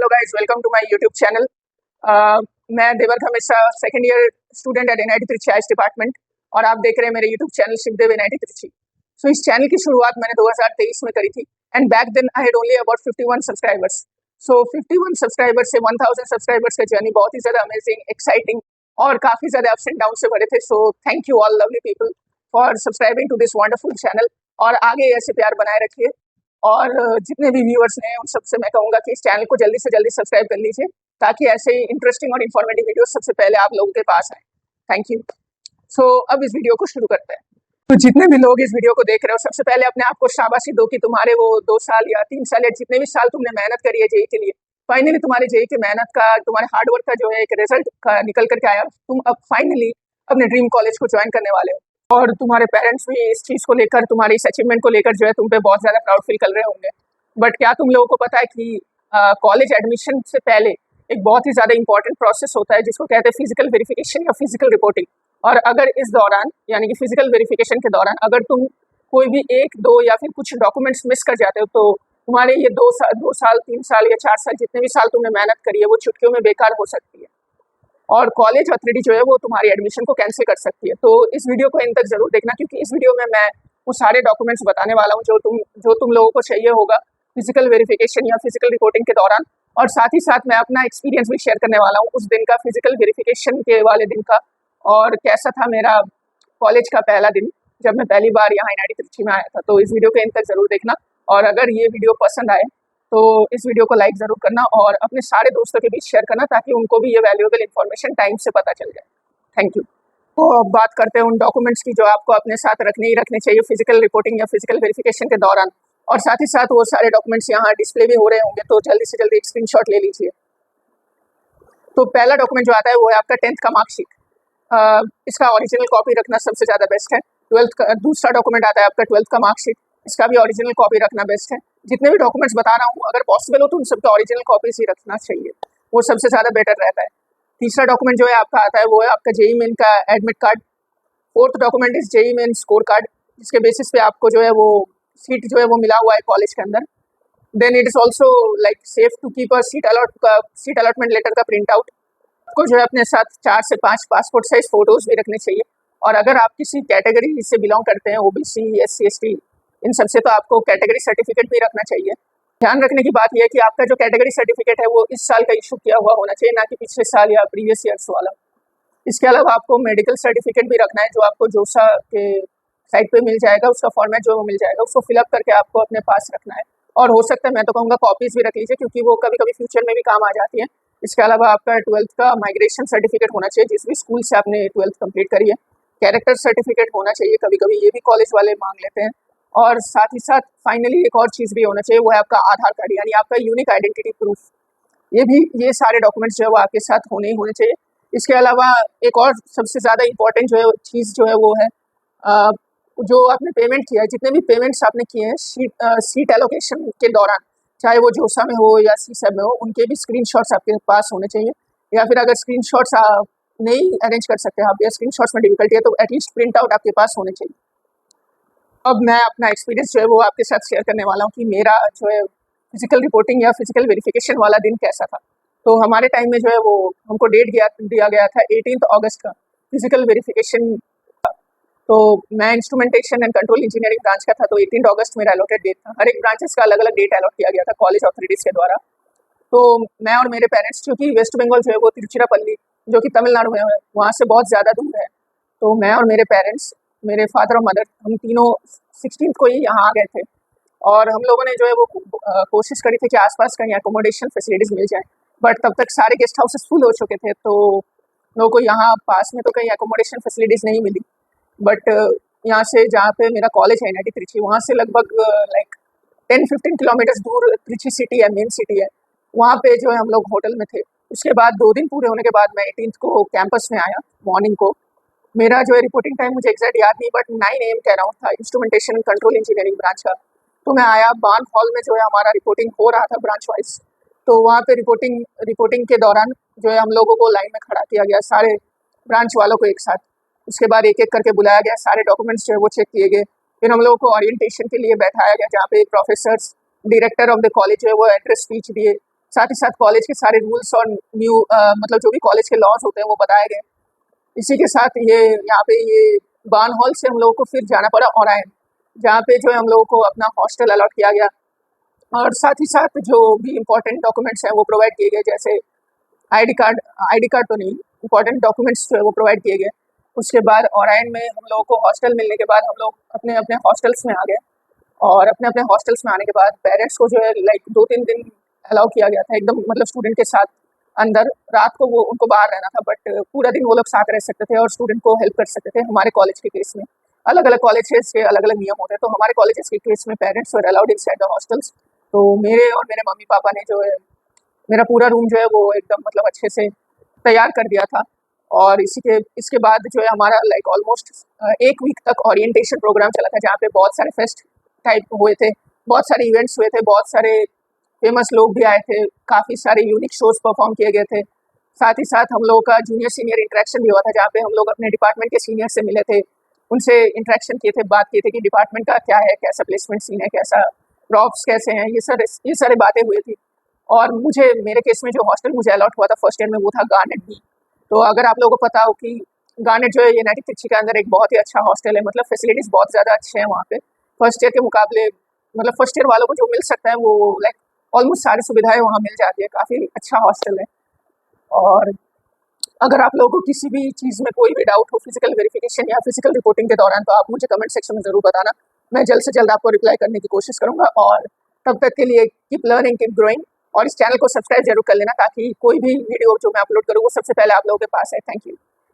Hello guys, welcome to my YouTube channel. मैं Devargh Mishra, second year student at NIT Trichy IS department, और आप देख रहे हैं मेरे YouTube channel Shivdev NIT Trichy. So इस चैनल की शुरुआत मैंने 2023 में करी थी, and back then I had only about 51 subscribers. So 51 subscribers से 1000 सब्सक्राइबर्स का जर्नी बहुत ही ज़्यादा अमेजिंग, एक्साइटिंग और काफ़ी ज़्यादा अप्स एंड डाउन से भरे थे। So thank you all lovely people for subscribing to this wonderful channel, और आगे ऐसे प्यार बनाए रखिए। और जितने भी व्यूअर्स हैं उन सबसे मैं कहूँगा कि इस चैनल को जल्दी से जल्दी सब्सक्राइब कर लीजिए, ताकि ऐसे ही इंटरेस्टिंग और इन्फॉर्मेटिव वीडियो सबसे पहले आप लोगों के पास आए। Thank you. सो अब इस वीडियो को शुरू करते हैं। तो जितने भी लोग इस वीडियो को देख रहे हो, सबसे पहले अपने आप को शाबाशी दो कि तुम्हारे वो 2 साल या 3 साल या जितने भी साल तुमने मेहनत करी है जेई के लिए, फाइनली तुम्हारे जेई की मेहनत का, तुम्हारे हार्डवर्क का जो है एक रिजल्ट का निकल करके आया। तुम अब फाइनली अपने ड्रीम कॉलेज को ज्वाइन करने वाले हो, और तुम्हारे पेरेंट्स भी इस चीज़ को लेकर, तुम्हारी इस अचीवमेंट को लेकर जो है तुम पे बहुत ज़्यादा प्राउड फील कर रहे होंगे। बट क्या तुम लोगों को पता है कि कॉलेज एडमिशन से पहले एक बहुत ही ज़्यादा इंपॉर्टेंट प्रोसेस होता है जिसको कहते हैं फिजिकल वेरिफिकेशन या फिजिकल रिपोर्टिंग। और अगर इस दौरान, यानी कि फिजिकल वेरिफिकेशन के दौरान, अगर तुम कोई भी 1, 2 या फिर कुछ डॉक्यूमेंट्स मिस कर जाते हो, तो तुम्हारे ये 2 साल 3 साल या 4 साल जितने भी साल तुमने मेहनत करी है वो चुटकियों में बेकार हो सकती है, और कॉलेज अथॉरिटी जो है वो तुम्हारी एडमिशन को कैंसिल कर सकती है। तो इस वीडियो को इन तक जरूर देखना, क्योंकि इस वीडियो में मैं वो सारे डॉक्यूमेंट्स बताने वाला हूँ जो तुम लोगों को चाहिए होगा फिजिकल वेरिफिकेशन या फिजिकल रिपोर्टिंग के दौरान। और साथ ही साथ मैं अपना एक्सपीरियंस भी शेयर करने वाला हूँ उस दिन का, फिजिकल वेरिफिकेशन के वाले दिन का, और कैसा था मेरा कॉलेज का पहला दिन जब मैं पहली बार यहाँ एनआईटी त्रिची में आया था। तो इस वीडियो को इन तक जरूर देखना, और अगर ये वीडियो पसंद आए तो इस वीडियो को लाइक ज़रूर करना और अपने सारे दोस्तों के बीच शेयर करना, ताकि उनको भी ये वैल्यूएबल इन्फॉर्मेशन टाइम से पता चल जाए। Thank you. तो अब बात करते हैं उन डॉक्यूमेंट्स की जो आपको अपने साथ रखने ही रखने चाहिए फिजिकल रिपोर्टिंग या फिजिकल वेरिफिकेशन के दौरान। और साथ ही साथ वो सारे डॉक्यूमेंट्स यहाँ डिस्प्ले भी हो रहे होंगे, तो जल्दी से जल्दी एक स्क्रीनशॉट ले लीजिए। तो पहला डॉक्यूमेंट जो आता है वो है आपका 10th का मार्कशीट। इसका ओरिजिनल कॉपी रखना सबसे ज़्यादा बेस्ट है। 12th का दूसरा डॉक्यूमेंट आता है आपका 12th का मार्कशीट, इसका भी ओरिजिनल कॉपी रखना बेस्ट है। जितने भी डॉक्यूमेंट्स बता रहा हूँ, अगर पॉसिबल हो तो उन सबका ओरिजिनल कॉपीज ही रखना चाहिए, वो सबसे ज़्यादा बेटर रहता है। तीसरा डॉक्यूमेंट जो है आपका आता है वो है आपका जेई मेन का admit card. 4th document is JEE Main score card, जिसके बेसिस पे आपको जो है वो सीट जो है वो मिला हुआ है कॉलेज के अंदर। Then it is also like safe to keep a seat allotment letter का प्रिंट आउट। आपको जो है अपने साथ 4 से 5 पासपोर्ट साइज फोटोज़ भी रखने चाहिए। और अगर आप किसी कैटेगरी से बिलोंग करते हैं, ओबीसी, एससी, एसटी, इन सबसे, तो आपको कैटेगरी सर्टिफिकेट भी रखना चाहिए। ध्यान रखने की बात यह है कि आपका जो कैटेगरी सर्टिफिकेट है वो इस साल का इशू किया हुआ होना चाहिए, ना कि पिछले साल या प्रीवियस ईयर्स वाला। इसके अलावा आपको मेडिकल सर्टिफिकेट भी रखना है, जो आपको जोसा के साइट पे मिल जाएगा, उसका फॉर्मेट जो है वो मिल जाएगा, उसको फिलअप करके आपको अपने पास रखना है। और हो सकता है, मैं तो कहूँगा कॉपीज़ भी रख लीजिए, क्योंकि वो कभी कभी फ्यूचर में भी काम आ जाती है। इसके अलावा आपका 12th का माइग्रेशन सर्टिफिकेट होना चाहिए, जिस भी स्कूल से आपने 12th कंप्लीट करी है। कैरेक्टर सर्टिफिकेट होना चाहिए, कभी कभी ये भी कॉलेज वाले मांग लेते हैं। और साथ ही साथ फाइनली एक और चीज़ भी होना चाहिए, वो है आपका आधार कार्ड, यानी आपका यूनिक आइडेंटिटी प्रूफ। ये सारे डॉक्यूमेंट्स जो है वो आपके साथ होने ही होने चाहिए। इसके अलावा एक और सबसे ज़्यादा इंपॉर्टेंट जो है चीज़ जो है वो है जो आपने पेमेंट किया है, जितने भी पेमेंट्स आपने किए हैं सीट एलोकेशन के दौरान, चाहे वो जोसा में हो या सीसैब में हो, उनके भी स्क्रीनशॉट्स आपके पास होने चाहिए। या फिर अगर स्क्रीनशॉट्स आप नहीं अरेंज कर सकते आप, या स्क्रीनशॉट्स में डिफिकल्टी है, तो एटलीस्ट प्रिंट आउट आपके पास होने चाहिए। अब मैं अपना एक्सपीरियंस जो है वो आपके साथ शेयर करने वाला हूँ कि मेरा जो है फिजिकल रिपोर्टिंग या फिजिकल वेरिफिकेशन वाला दिन कैसा था। तो हमारे टाइम में जो है वो हमको डेट दिया गया था 18 अगस्त का फिजिकल वेरिफिकेशन का। तो मैं instrumentation and control engineering branch का था, तो 18 अगस्त मेरा अलॉटेड डेट था। हर एक ब्रांचेस का अलग अलग डेट अलॉट किया गया था कॉलेज अथॉरिटीज़ के द्वारा। तो मैं और मेरे पेरेंट्स, क्योंकि वेस्ट बंगाल जो है वो तिरुचिरापल्ली, जो कि तमिलनाडु में है, वहाँ से बहुत ज़्यादा दूर है, तो मैं और मेरे पेरेंट्स, मेरे फादर और मदर, हम तीनों 16 को ही यहाँ आ गए थे। और हम लोगों ने जो है वो कोशिश करी थी कि आसपास कहीं एकोमोडेशन फैसिलिटीज़ मिल जाए, बट तब तक सारे गेस्ट हाउसेस फुल हो चुके थे, तो लोगों को यहाँ पास में तो कहीं एकोमोडेशन फैसिलिटीज़ नहीं मिली। बट यहाँ से जहाँ पे मेरा कॉलेज है एनआईटी त्रिची, वहाँ से लगभग लाइक 10-15 किलोमीटर्स दूर त्रिची सिटी है, मेन सिटी है। वहाँ पे जो है हम लोग होटल में थे। उसके बाद 2 दिन पूरे होने के बाद मैं 18th को कैंपस में आया मॉर्निंग को। मेरा जो है रिपोर्टिंग टाइम मुझे एग्जैक्ट याद नहीं, बट 9 AM कह रहा हूँ था, इंस्ट्रूमेंटेशन कंट्रोल इंजीनियरिंग ब्रांच का। तो मैं आया, बान हॉल में जो है हमारा रिपोर्टिंग हो रहा था ब्रांच वाइज। तो वहाँ पे रिपोर्टिंग के दौरान जो है हम लोगों को लाइन में खड़ा किया गया, सारे ब्रांच वालों को एक साथ। उसके बाद एक एक करके बुलाया गया, सारे डॉक्यूमेंट्स जो है वो चेक किए गए। फिर हम लोगों को ओरिएंटेशन के लिए बैठाया गया, जहाँ पे professors, director of the college जो है वो एड्रेस स्पीच दिए, साथ ही साथ कॉलेज के सारे रूल्स और न्यू मतलब जो भी कॉलेज के लॉज होते हैं वो बताए गए। इसी के साथ ये यहाँ पे ये बार्न हॉल से हम लोगों को फिर जाना पड़ा ओरायन, जहाँ पे जो है हम लोगों को अपना हॉस्टल अलॉट किया गया और साथ ही साथ जो भी इम्पोर्टेंट डॉक्यूमेंट्स हैं वो प्रोवाइड किए गए, जैसे आईडी कार्ड तो नहीं, इम्पोर्टेंट डॉक्यूमेंट्स जो है वो प्रोवाइड किए गए। उसके बाद ओरायन में हम लोगों को हॉस्टल मिलने के बाद हम लोग अपने अपने हॉस्टल्स में आ गए और अपने अपने हॉस्टल्स में आने के बाद पेरेंट्स को जो है लाइक 2-3 दिन अलाउ किया गया था एकदम, मतलब स्टूडेंट के साथ अंदर। रात को वो उनको बाहर रहना था, बट पूरा दिन वो लोग साथ रह सकते थे और स्टूडेंट को हेल्प कर सकते थे। हमारे कॉलेज के केस में अलग अलग कॉलेजेस के अलग अलग नियम होते हैं, तो हमारे कॉलेजेस के केस में parents were allowed inside the hostels. तो मेरे और मेरे मम्मी पापा ने जो है मेरा पूरा रूम जो है वो एकदम मतलब अच्छे से तैयार कर दिया था। और इसके बाद जो है हमारा लाइक ऑलमोस्ट 1 वीक तक ओरिएंटेशन प्रोग्राम चला था, जहाँ पे बहुत सारे फेस्ट टाइप हुए थे, बहुत सारे इवेंट्स हुए थे, बहुत सारे फेमस लोग भी आए थे, काफ़ी सारे यूनिक शोज परफॉर्म किए गए थे। साथ ही साथ हम लोगों का जूनियर सीनियर इंटरेक्शन भी हुआ था, जहाँ पे हम लोग अपने डिपार्टमेंट के सीनियर से मिले थे, उनसे इंटरेक्शन किए थे, बात किए थे कि डिपार्टमेंट का क्या है, कैसा प्लेसमेंट सीन है, कैसा प्रॉप्स कैसे हैं, ये सारी बातें हुई थी। और मुझे मेरे केस में जो हॉस्टल मुझे अलॉट हुआ था फर्स्ट ईयर में वो था गार्नेट बी। तो अगर आप लोगों को पता हो कि गार्नेट जो है यूनाइटेड त्रिची के अंदर एक बहुत ही अच्छा हॉस्टल है, मतलब फैसिलिटीज़ बहुत ज़्यादा अच्छे हैं वहाँ पे फर्स्ट ईयर के मुकाबले। मतलब फर्स्ट ईयर वालों को जो मिल सकता है वो लाइक ऑलमोस्ट सारी सुविधाएं वहाँ मिल जाती है, काफ़ी अच्छा हॉस्टल है। और अगर आप लोगों को किसी भी चीज़ में कोई भी डाउट हो फिजिकल वेरिफिकेशन या फिजिकल रिपोर्टिंग के दौरान, तो आप मुझे कमेंट सेक्शन में ज़रूर बताना। मैं जल्द से जल्द आपको रिप्लाई करने की कोशिश करूँगा। और तब तक के लिए कीप लर्निंग, कीप ग्रोइंग, और इस चैनल को सब्सक्राइब जरूर कर लेना ताकि कोई भी वीडियो जो मैं अपलोड करूँ वो सबसे पहले आप लोगों के पास है। Thank you.